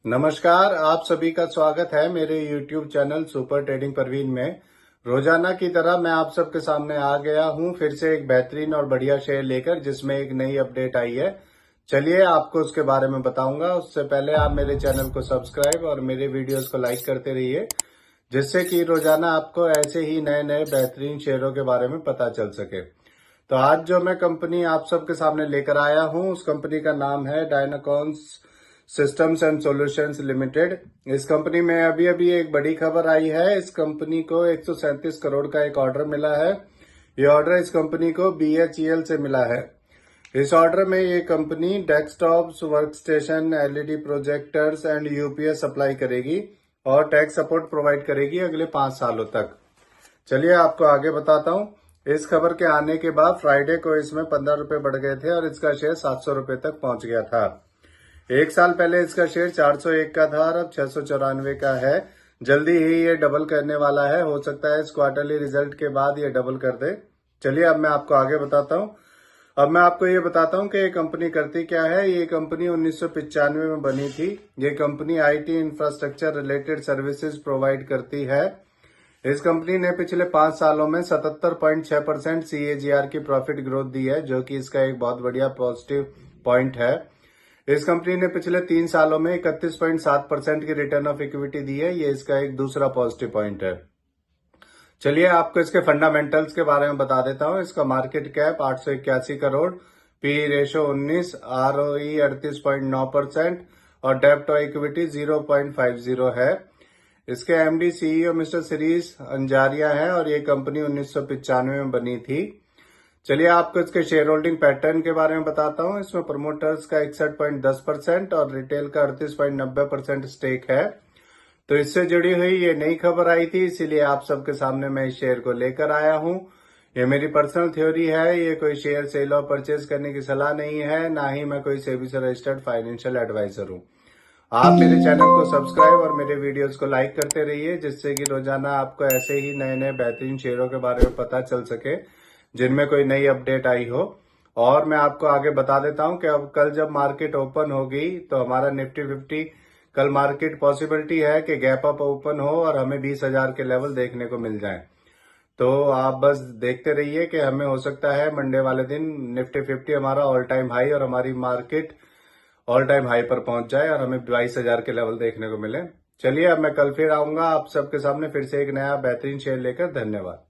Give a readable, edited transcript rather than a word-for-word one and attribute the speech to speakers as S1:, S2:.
S1: नमस्कार, आप सभी का स्वागत है मेरे YouTube channel super trading Parveen में। रोजाना की तरह मैं आप सबके सामने आ गया हूं फिर से एक बेहतरीन और बढ़िया शेयर लेकर जिसमें एक नई अपडेट आई है। चलिए आपको उसके बारे में बताऊंगा। उससे पहले आप मेरे चैनल को सब्सक्राइब और मेरे वीडियोस को लाइक करते रहिए, जिससे कि रोजाना आपको ऐसे ही नए नए बेहतरीन शेयरों के बारे में पता चल सके। तो आज जो मैं कंपनी आप सबके सामने लेकर आया हूं, उस कंपनी का नाम है डायनाकॉन्स सिस्टम्स एंड सॉल्यूशंस लिमिटेड। इस कंपनी में अभी अभी एक बड़ी खबर आई है। इस कंपनी को 137 करोड़ का एक ऑर्डर मिला है। ये ऑर्डर इस कंपनी को BHEL से मिला है। इस ऑर्डर में ये company desktops, work station, LED projectors and UPS supply करेगी और टेक सपोर्ट प्रोवाइड करेगी अगले 5 सालों तक। चलिए आपको आगे बताता हूँ। इस खबर के आने के बाद फ्राइडे को इसमें 15 रुपए बढ़ गए थे और इसका शेयर 700 रुपए तक पहुंच गया था। एक साल पहले इसका शेयर 401 का था और अब 694 का है। जल्दी ही ये डबल करने वाला है। हो सकता है इस क्वार्टरली रिजल्ट के बाद ये डबल कर दे। चलिए अब मैं आपको आगे बताता हूँ। अब मैं आपको ये बताता हूँ कि ये कंपनी करती क्या है। ये कंपनी 1995 में बनी थी। ये company IT infrastructure related services provide करती है। इस कंपनी ने पिछले 5 सालों में 77.6% CAGR की प्रॉफिट ग्रोथ दी है, जो कि इसका एक बहुत बढ़िया पॉजिटिव पॉइंट है। इस कंपनी ने पिछले 3 सालों में 31.7% की रिटर्न ऑफ इक्विटी दी है। ये इसका एक दूसरा पॉजिटिव पॉइंट है। चलिए आपको इसके फंडामेंटल्स के बारे में बता देता हूँ। इसका market cap 881 crore, P ratio 19, ROE 38.9% और डेब्ट टू इक्विटी 0.50 है। इसके MD CEO mister series Anjaria है और ये कंपनी 1995 में बनी थी। चलिए आपको इसके शेयर होल्डिंग पैटर्न के बारे में बताता हूँ। इसमें प्रमोटर्स का 61.10% और रिटेल का 38.90% स्टेक है। तो इससे जुड़ी हुई ये नई खबर आई थी, इसीलिए आप सबके सामने मैं इस शेयर को लेकर आया हूँ। ये मेरी पर्सनल थ्योरी है। ये कोई शेयर सेल और परचेज करने की सलाह नहीं है, ना ही मैं कोई सेबी से रजिस्टर्ड फाइनेंशियल एडवाइजर हूँ। आप मेरे चैनल को सब्सक्राइब और मेरे वीडियोस को लाइक करते रहिए, जिससे कि रोजाना आपको ऐसे ही नए नए बेहतरीन शेयरों के बारे में पता चल सके जिनमें कोई नई अपडेट आई हो। और मैं आपको आगे बता देता हूं कि अब कल जब मार्केट ओपन होगी तो हमारा निफ्टी 50 कल मार्केट पॉसिबिलिटी है कि गैप अप ओपन हो और हमें 20,000 के लेवल देखने को मिल जाए। तो आप बस देखते रहिए कि हमें हो सकता है मंडे वाले दिन निफ्टी 50 हमारा ऑल टाइम हाई और हमारी मार्केट ऑल टाइम हाई पर पहुंच जाए और हमें 22,000 के लेवल देखने को मिले। चलिए अब मैं कल फिर आऊंगा आप सबके सामने फिर से एक नया बेहतरीन शेयर लेकर। धन्यवाद।